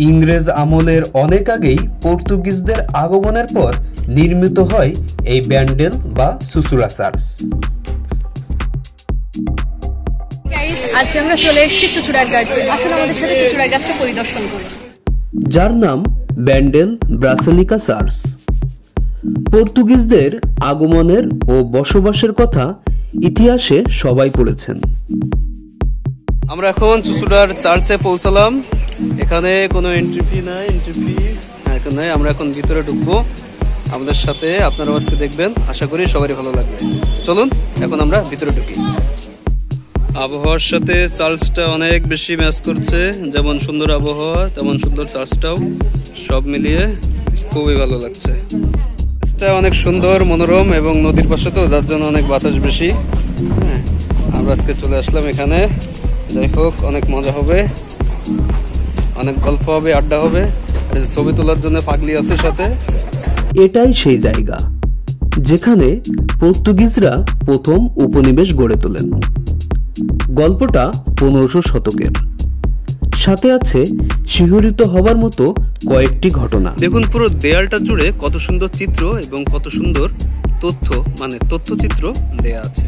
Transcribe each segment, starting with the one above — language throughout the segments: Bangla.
ইংরেজ আমলের অনেক আগেই পর্তুগিজদের আগমনের পর নির্মিত হয় এই ব্যান্ডেল বা চুচুড়া চার্চ। আজকে আমরা চলে এসেছি চুচুড়ার গাছে। এখন আমাদের সাথে চুচুড়ার গাছটা পরিদর্শন করি, যার নাম ব্যান্ডেল ব্রাসিলিকা চার্চ। পর্তুগিজদের আগমনের ও বসবাসের কথা ইতিহাসে সবাই পড়েছেন। আমরা এখন চুচুড়ার চার্চে পৌঁছালাম। এখানে কোনো এন্ট্রি ফি নাই, আমরা এখন ভিতরে ঢুকবো। আমাদের সাথে আপনারাও আজকে দেখবেন, আশা করি সবারই ভালো লাগবে। চলুন এখন আমরা ভিতরে ঢুকি। আবহাওয়ার সাথে চার্চটা অনেক বেশি ম্যাচ করছে, যেমন সুন্দর আবহাওয়া তেমন সুন্দর চার্চটাও, সব মিলিয়ে খুবই ভালো লাগছে। চার্চটা অনেক সুন্দর মনোরম এবং নদীর পাশে তো, যার জন্য অনেক বাতাস বেশি। আমরা আজকে চলে আসলাম এখানে। যাই হোক, অনেক মজা হবে, অনেক গল্প হবে, আড্ডা হবে। ছবি তোলার জন্য পাগলি আছে সাথে। এটাই সেই জায়গা যেখানে পর্তুগিজরা প্রথম উপনিবেশ গড়ে তোলেন। গল্পটা 1500 শতকের। সাথে আছে শিহরিত হবার মতো কয়েকটি ঘটনা। দেখুন পুরো দেয়ালটা জুড়ে কত সুন্দর চিত্র এবং কত সুন্দর তথ্যচিত্র দেয়া আছে।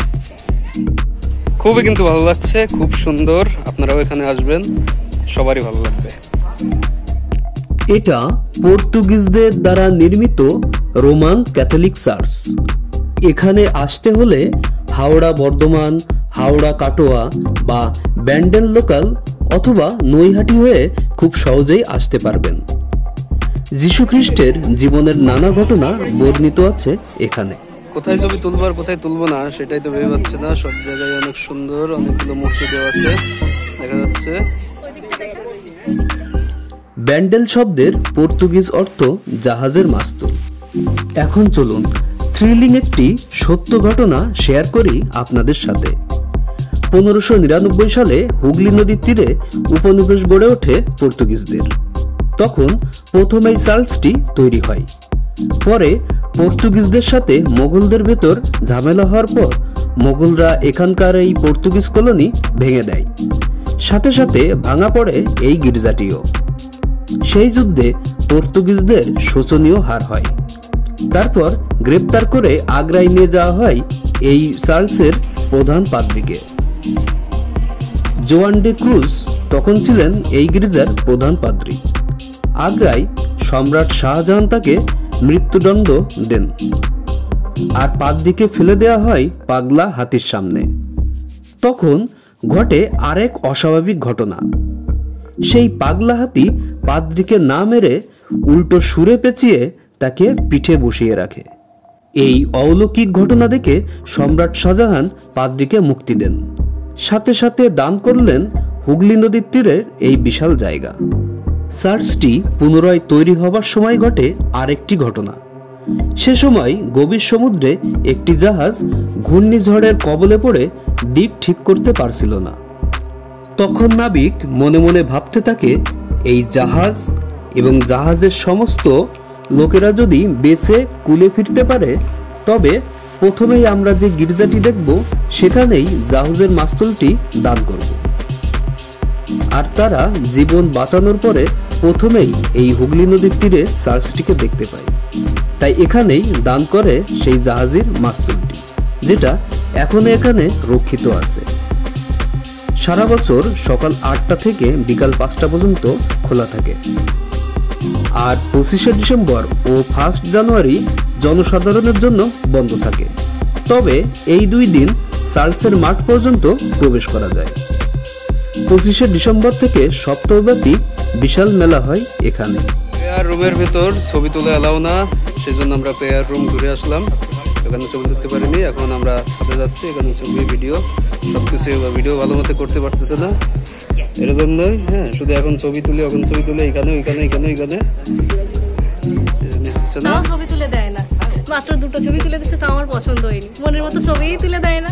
খুবই কিন্তু ভালো লাগছে, খুব সুন্দর। আপনারাও এখানে আসবেন, সবারই ভালো লাগবে। এটা পর্তুগিজদের দ্বারা নির্মিত রোমান ক্যাথলিক চার্চ। এখানে আসতে হলে হাওড়া বর্ধমান, হাওড়া কাটোয়া বা ব্যান্ডেল লোকাল অথবা নৈহাটি হয়ে খুব সহজেই আসতে পারবেন। যীশু খ্রিস্টের জীবনের নানা ঘটনা বর্ণিত আছে এখানে। কোথায় ছবি তুলবো আর কোথায় তুলবো না সেটাই তো ভেবে পাচ্ছে না। সব জায়গায় অনেক সুন্দর, অনেকগুলো মূর্তি দেওয়া আছে, দেখা যাচ্ছে। ব্যান্ডেল শব্দের পর্তুগিজ অর্থ জাহাজের মাস্তুল। এখন চলুন থ্রিলিং একটি সত্য ঘটনা শেয়ার করি আপনাদের সাথে। 1599 সালে হুগলি নদীর তীরে উপনিবেশ গড়ে ওঠে পর্তুগিজদের। তখন প্রথম এই চার্চটি তৈরি হয়। পরে পর্তুগিজদের সাথে মোগলদের ভেতর ঝামেলা হওয়ার পর মোগলরা এখানকার এই পর্তুগিজ কলোনি ভেঙে দেয়। সাথে সাথে ভাঙা পড়ে এই গির্জাটিও। সেই যুদ্ধে পর্তুগিজদের শোচনীয় হার হয়। তারপর গ্রেপ্তার করে আগ্রায় নিয়ে যাওয়া হয় এই চার্চের প্রধান পাদ্রীকে। জোয়ান ডে ক্রুজ তখন ছিলেন এই গির্জার প্রধান পাদ্রী। আগ্রায় সম্রাট শাহজাহান তাকে মৃত্যুদণ্ড দেন, আর পাদ্রীকে ফেলে দেওয়া হয় পাগলা হাতির সামনে। তখন ঘটে আরেক অস্বাভাবিক ঘটনা। সেই পাগলা হাতি পাদ্রীকে না মেরে উল্টো সুরে পেঁচিয়ে তাকে পিঠে বসিয়ে রাখে। এই অলৌকিক ঘটনা দেখে সম্রাট শাহজাহান পাদ্রীকে মুক্তি দেন। সাথে সাথে দান করলেন হুগলি নদীর তীরের এই বিশাল জায়গা। চার্চটি পুনরায় তৈরি হবার সময় ঘটে আরেকটি ঘটনা। সে সময় গভীর সমুদ্রে একটি জাহাজ ঘূর্ণিঝড়ের কবলে পড়ে দিক ঠিক করতে পারছিল না। তখন নাবিক মনে মনে ভাবতে থাকে, এই জাহাজ এবং জাহাজের সমস্ত লোকেরা যদি বেঁচে কুলে ফিরতে পারে, তবে প্রথমেই আমরা যে গির্জাটি দেখব সেখানেই জাহাজের মাস্তুলটি দান করব। আর তারা জীবন বাঁচানোর পরে প্রথমেই এই হুগলি নদীর তীরে চার্চটিকে দেখতে পায়। তাই এখানেই দান করে সেই জাহাজের মাস্তুলটি, যেটা এখনো এখানে রক্ষিত আছে। সারা বছর সকাল 8টা থেকে বিকাল 5টা পর্যন্ত খোলা থাকে। আর 25শে ডিসেম্বর ও 1 জানুয়ারি জনসাধারণের জন্য বন্ধ থাকে। তবে এই 2 দিন চার্চের মাঠ পর্যন্ত প্রবেশ করা যায়। 25শে ডিসেম্বর থেকে সপ্তাহব্যাপী বিশাল মেলা হয় এখানে। প্রেয়ার রুমের ভেতর ছবি তোলা এলাও না, সেজন্য আমরা প্রেয়ার রুম ঘুরে আসলাম। এখানে ছবি তুলতে পারিনি। এখন আমরা ছাদে যাচ্ছি, এখানে ছবি ভিডিও সবকিছু, ভিডিও ভালো মতো করতে পারতেছে না, এর জন্যই। শুধু এখন ছবি তুলে এখানে ছবি তুলে দেয় না। মাত্র 2টো ছবি তুলে দিচ্ছে, তাও আমার পছন্দ হয়নি। মনের মতো ছবিই তুলে দেয় না।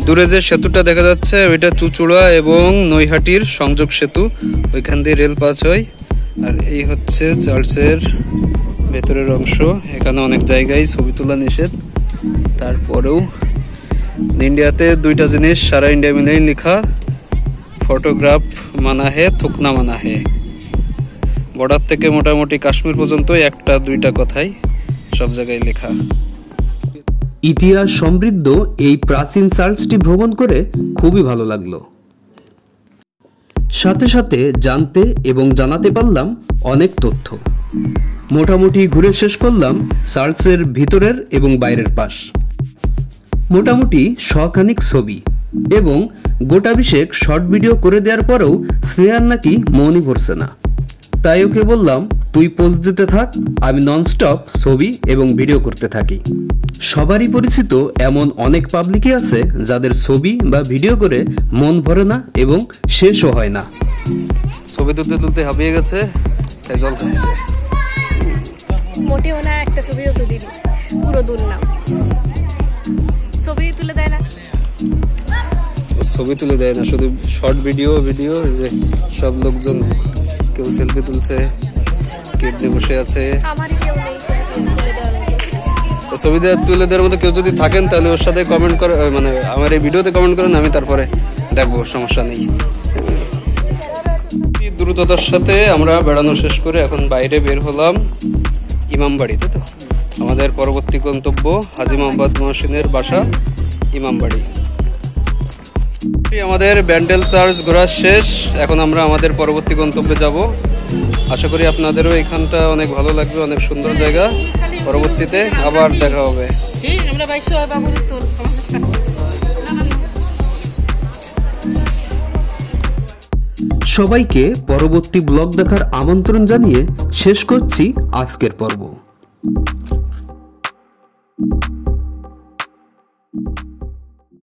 দূরে যে সেতুটা দেখা যাচ্ছে ওইটা চুচুড়া এবং নৈহাটির সংযোগ সেতু, ওইখান দিয়ে রেল পাস হয়। আর এই হচ্ছে চার্চের ভেতরের অংশ। এখানে অনেক জায়গায় ছবি তোলা নিষেধ। তারপরেও ইন্ডিয়াতে 2টা জিনিস সারা ইন্ডিয়া মিলেই লেখা, ফটোগ্রাফ মানা হে, থুকনা মানা হে। বর্ডার থেকে মোটামুটি কাশ্মীর পর্যন্ত একটা দুইটা কথাই সব জায়গায় লেখা। ইতিহাস সমৃদ্ধ এই প্রাচীন চার্চটি ভ্রমণ করে খুবই ভালো লাগলো। সাথে সাথে জানতে এবং জানাতে পারলাম অনেক তথ্য। মোটামুটি ঘুরে শেষ করলাম চার্চের ভিতরের এবং বাইরের পাশ। মোটামুটি শখানিক ছবি এবং গোটা বিশেক শর্ট ভিডিও করে দেওয়ার পরেও স্নেহার নাকি মনই ভরছে না। তাই ওকে বললাম, তুই পোস্ট দিতে থাক, আমি ননস্টপ ছবি এবং ভিডিও করতে থাকি। সবারই পরিচিত এমন অনেক পাবলিকই আছে যাদের ছবি বা ভিডিও করে মন ভরে না এবং শেষও হয় না। ছবি তুলতে তুলতে হাঁপিয়ে গেছে, তাই জল খাচ্ছে। মোটেও না, একটা ছবিও তুলিনি, পুরো দূর না, ছবি তুলে দেয় না। ছবি তুলে দেয় না, শুধু শর্ট ভিডিও যে সব লোকজন কেউ সেলফি তুলছে, কেক নিয়ে বসে আছে। আমারই কেউ নেই তুলে দেওয়ার মতো। ছবি তুলে দেওয়ার মতো কেউ যদি থাকেন তাহলে ওর সাথে কমেন্ট করে, মানে আমার এই ভিডিওতে কমেন্ট করেন, আমি তারপরে দেখবো, সমস্যা নেই। দ্রুততার সাথে আমরা বেড়ানো শেষ করে এখন বাইরে বের হলাম ইমামবাড়ি। তাই তো আমাদের পরবর্তী গন্তব্য হাজী মোহাম্মদ মহসিনের বাসা ইমামবাড়ি। আমাদের ব্যান্ডেল চার্চ ঘোরা শেষ, এখন আমরা আমাদের পরবর্তী গন্তব্যে যাব। আশা করি আপনাদেরও এখানটা অনেক ভালো লাগবে, অনেক সুন্দর জায়গা। পরবর্তীতে আবার দেখা হবে। সবাইকে পরবর্তী ব্লগ দেখার আমন্ত্রণ জানিয়ে শেষ করছি আজকের পর্ব।